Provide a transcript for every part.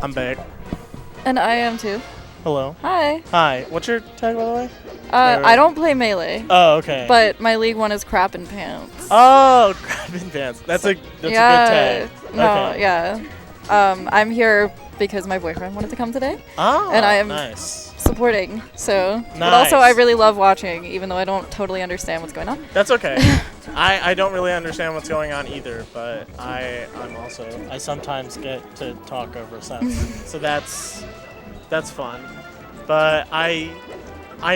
I'm back. And I am too. Hello. Hi. Hi. What's your tag, by the way? I don't play Melee. Oh, okay. But my League 1 is Crap in Pants. Oh, Crap in Pants. That's a good tag. No, okay. yeah. I'm here because my boyfriend wanted to come today. Oh, and I am nice. supporting. So, Nice. But also I really love watching, even though I don't totally understand what's going on. That's okay. I don't really understand what's going on either, but I sometimes get to talk over sense. So that's fun. But I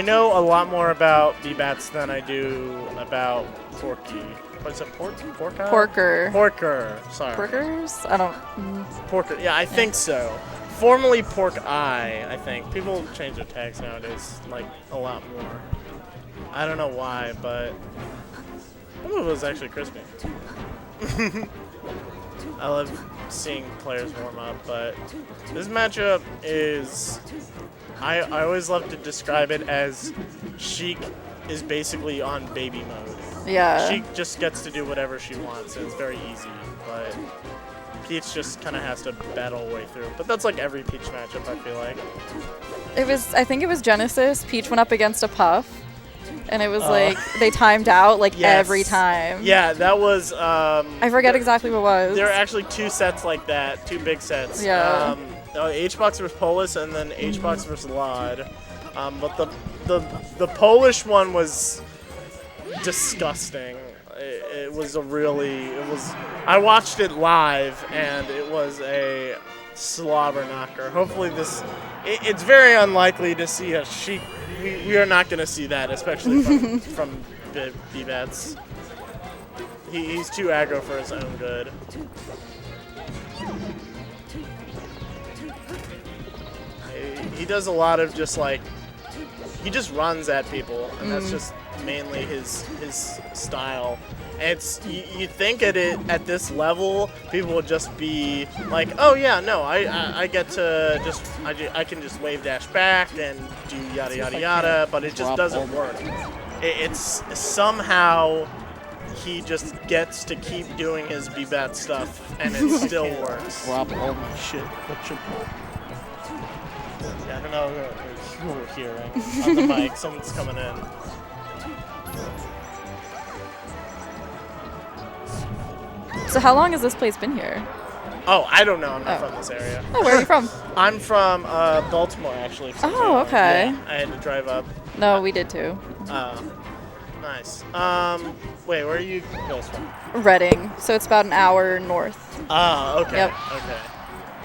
know a lot more about Bbatts than I do about Porky. What's it, Porker? Porker. Sorry. Porkers? I don't... Porker. Yeah, I think so. Formerly Pork Eye, I think. People change their tags nowadays, like, a lot more. I don't know why, but... Some of it was actually crispy. I love seeing players warm up, but this matchup is... I always love to describe it as Sheik is basically on baby mode. Yeah. Sheik just gets to do whatever she wants, and it's very easy, but Peach just kind of has to battle her way through. But that's like every Peach matchup, I feel like. I think it was Genesis. Peach went up against a Puff, and it was like, they timed out like every time. Yeah, that was... I forget exactly what it was. There are actually two sets like that, two big sets. Yeah. H-Box versus Polis, and then H-Box versus Lod. But the Polish one was disgusting. It was I watched it live, and it was a slobber knocker. Hopefully it's very unlikely to see a Sheik. We are not going to see that, especially from Bbatts. He's too aggro for his own good. He does a lot of just like, he just runs at people, and that's just mainly his style. And you think at this level, people would just be like, oh yeah, no, I get to just I can just wave dash back and do yada yada yada, but it just doesn't work. It's somehow he just gets to keep doing his Bbatts stuff, and it still works. Drop all my shit. What's your point? Yeah, I don't know who we're hearing on the mic. Someone's coming in. So how long has this place been here? Oh, I don't know. I'm not from this area. Oh, where are you from? I'm from Baltimore, actually. Oh, okay. Yeah, I had to drive up. No, we did too. Oh, nice. Wait, where are you guys from? Reading. So it's about an hour north. Oh, okay. Yep. Okay.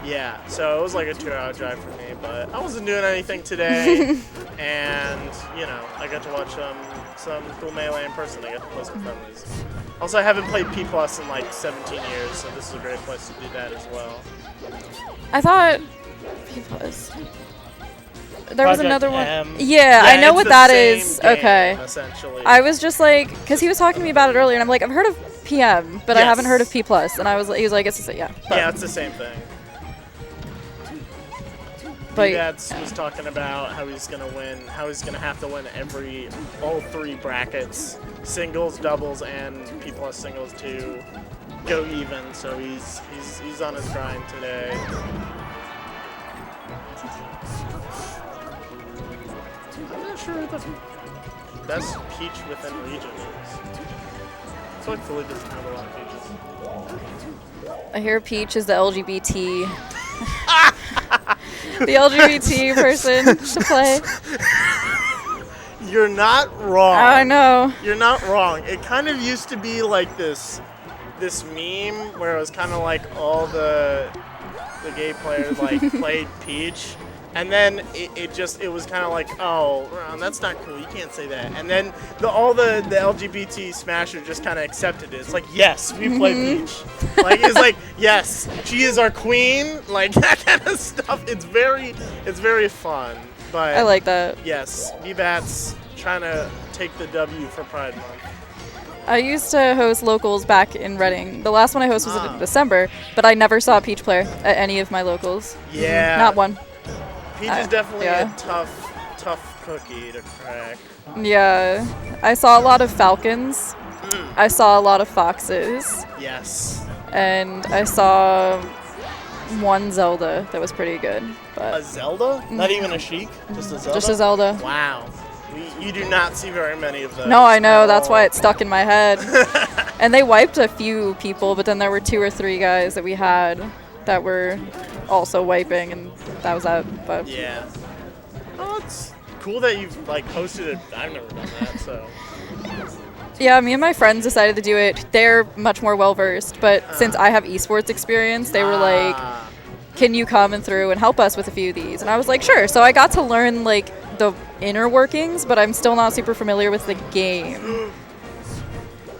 Yeah, so it was like a 2-hour drive for me, but I wasn't doing anything today, and, you know, I got to watch some cool Melee in person. I got to play some friendlies. Also, I haven't played P+ in like 17 years, so this is a great place to do that as well. I thought P+. There was another one. Yeah, I know what that is. Game, okay. Essentially. I was just like, because he was talking to me about it earlier, and I'm like, I've heard of PM, but I haven't heard of P+. And he was like, it's the yeah. But. Yeah, it's the same thing. Bbatts was talking about how he's gonna win, how he's gonna have to win all three brackets, singles, doubles, and P+ singles to go even. So he's on his grind today. I'm not sure what the best Peach within region is. I feel like Philly doesn't have a lot of Peaches. I hear Peach is the LGBT. The LGBT person to play. You're not wrong. I know. You're not wrong. It kind of used to be like this meme where it was kind of like all the gay players like played Peach, and then it was kind of like, oh, that's not cool. You can't say that. And then all the LGBT Smasher just kind of accepted it. It's like, yes, we play Peach. Like, it's like, yes, she is our queen. Like that kind of stuff. It's very fun. But I like that. Yes, Bbatts trying to take the W for Pride Month. I used to host locals back in Reading. The last one I hosted was in December, but I never saw a Peach player at any of my locals. Yeah. Not one. Peach is definitely a tough cookie to crack. Yeah. I saw a lot of Falcons. I saw a lot of Foxes. Yes. And I saw one Zelda that was pretty good. A But Zelda? Not even a Sheik? Just a Zelda? just a Zelda. Wow. You do not see very many of those. No, I know. at That's all. why it stuck in my head. And they wiped a few people, but then there were 2 or 3 guys that we had that were also wiping, and that was that. But Yeah. Oh, it's cool that you've like hosted it. I've never done that, so. yeah, me and my friends decided to do it. They're much more well versed, but since I have esports experience, they were like, Ah. "Can you come and through and help us with a few of these?" And I was like, "Sure." So I got to learn like the inner workings, but I'm still not super familiar with the game.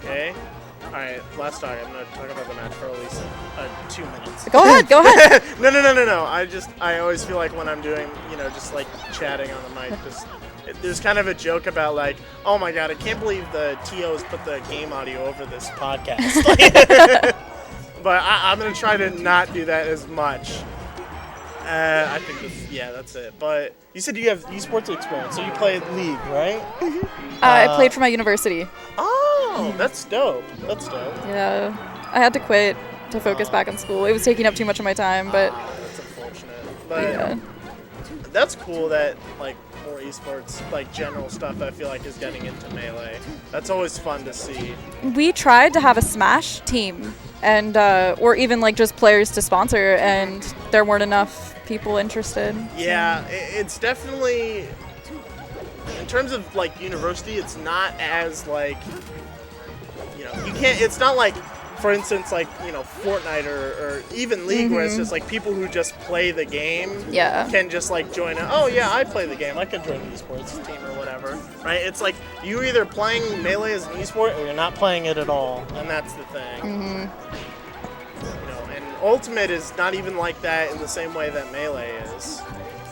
Okay. All right. Last talk. I'm gonna talk about the match for at least 2 minutes. Go ahead, go ahead. No. I always feel like when I'm doing, just like chatting on the mic, there's kind of a joke about like, oh my god, I can't believe the TOs put the game audio over this podcast. But I'm gonna try to not do that as much. I think that's it. But you said you have esports experience, so you played League, right? I played for my university. Oh, that's dope. Yeah, I had to quit to focus back on school. It was taking up too much of my time, but That's unfortunate. But yeah. that's cool that like more esports, like general stuff, I feel like is getting into Melee. That's always fun to see. We tried to have a Smash team, and or even like just players to sponsor, and there weren't enough people interested. Yeah, it's definitely, in terms of like university, it's not as like, you can't, it's not like, for instance, like, Fortnite or even League, where it's just like people who just play the game Yeah. can just like join it. Oh yeah, I play the game. I can join the esports team or whatever, right? It's like you're either playing Melee as an esport or you're not playing it at all, and that's the thing. And Ultimate is not even like that in the same way that Melee is.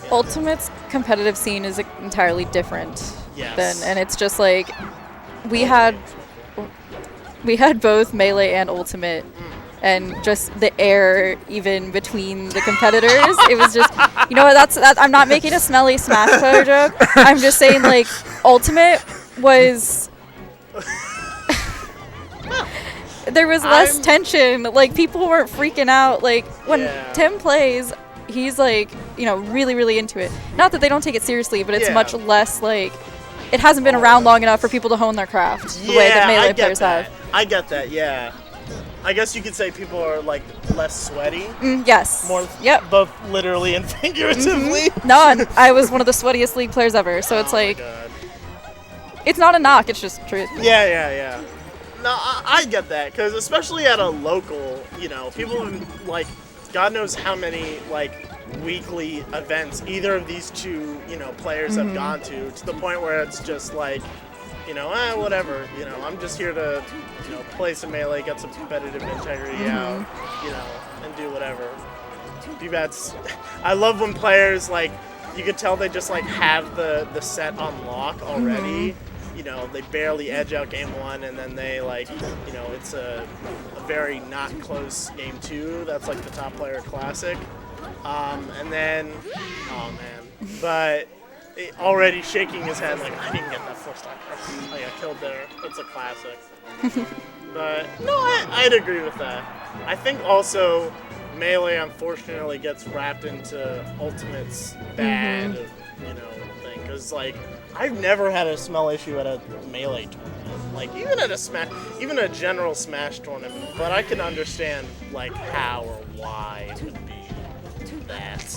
Ultimate's competitive scene is entirely different Yes. and it's just like we had both Melee and Ultimate, and just the air even between the competitors. It was just, that's I'm not making a smelly Smash player joke. I'm just saying like Ultimate was. There was less tension. Like people weren't freaking out. Like when Tim plays, he's like, really, really into it. Not that they don't take it seriously, but it's much less like. It hasn't been around long enough for people to hone their craft the way that Melee players have. I get that, yeah. I guess you could say people are like less sweaty. Yes. More, both literally and figuratively. No, I was one of the sweatiest League players ever, so it's like, it's not a knock, it's just truth. Yeah. No, I get that, because especially at a local, people like, God knows how many like weekly events either of these two, players have gone to the point where it's just like, whatever, I'm just here to, play some Melee, get some competitive integrity out, and do whatever. Bbatts, I love when players, like, you could tell they just, like, have the set on lock already. They barely edge out game 1, and then they, like, it's a very not close game 2. That's, like, the top player classic. And then, oh, man. But already shaking his head, like, I didn't get that first time. I got killed there. It's a classic. But, no, I'd agree with that. I think also Melee, unfortunately, gets wrapped into Ultimate's bad, thing. Because, like, I've never had a smell issue at a Melee tournament. Like, even a general Smash tournament. But I can understand, like, how or why it would be that.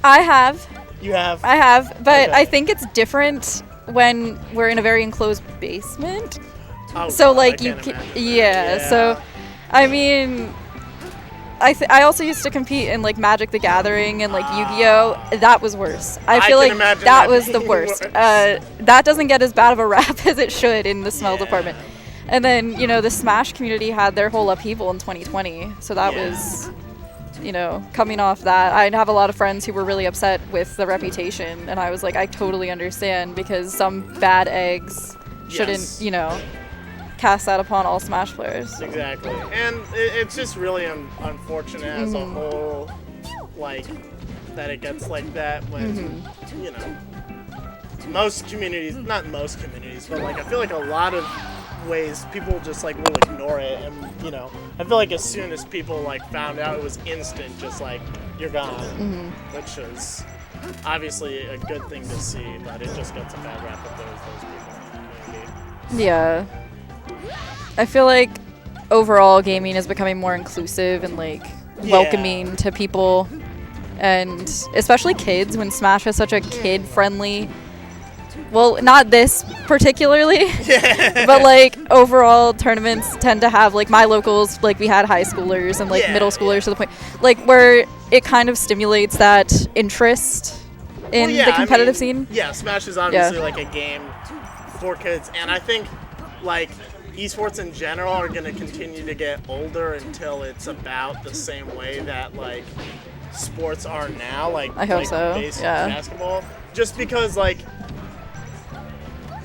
I have. You have? I have, but Okay. I think it's different when we're in a very enclosed basement. Oh, So God, like I you can't can, imagine. yeah. So, I mean, I also used to compete in like Magic the Gathering and like Yu-Gi-Oh. That was worse. I feel can like imagine that that was the being worst. worse. That doesn't get as bad of a rap as it should in the smell Yeah. department. And then the Smash community had their whole upheaval in 2020, so that was. Coming off that, I'd have a lot of friends who were really upset with the reputation, and I was like, I totally understand, because some bad eggs shouldn't, cast that upon all Smash players. Exactly. And it's just really unfortunate as a whole, like, that it gets like that when, most communities, not most communities, but, like, I feel like a lot of ways people just like will ignore it, and you know, I feel like as soon as people like found out, it was instant, just like you're gone, which is obviously a good thing to see, but it just gets a bad rap if there's those people in the community. Yeah. I feel like overall gaming is becoming more inclusive and like welcoming to people, and especially kids, when Smash is such a kid-friendly. Well, not this particularly, but like overall tournaments tend to have like my locals, like we had high schoolers and like middle schoolers to the point, like where it kind of stimulates that interest in the competitive scene. Yeah, Smash is obviously like a game for kids, and I think like esports in general are going to continue to get older until it's about the same way that like sports are now, like I hope like so. basketball, just because like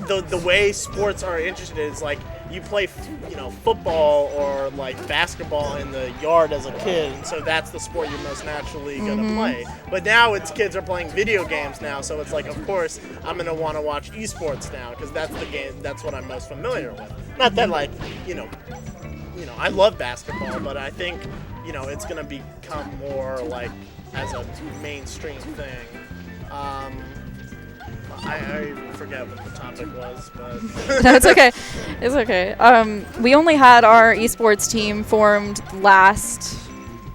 the way sports are interested is like you play football or like basketball in the yard as a kid, and so that's the sport you're most naturally gonna play. But now it's kids are playing video games now, so it's like of course I'm gonna want to watch esports now because that's the game, that's what I'm most familiar with. Not that like I love basketball, but I think it's gonna become more like as a mainstream thing. I forget what the topic was, but No, it's okay. It's okay. We only had our esports team formed last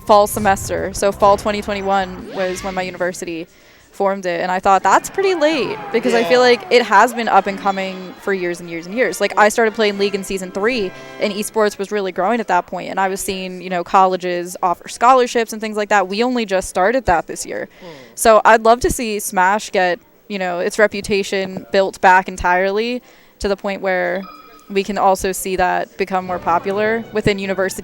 fall semester, so fall 2021 was when my university formed it, and I thought that's pretty late because I feel like it has been up and coming for years and years and years. Like I started playing League in season 3, and esports was really growing at that point, and I was seeing colleges offer scholarships and things like that. We only just started that this year, so I'd love to see Smash get its reputation built back entirely to the point where we can also see that become more popular within universities.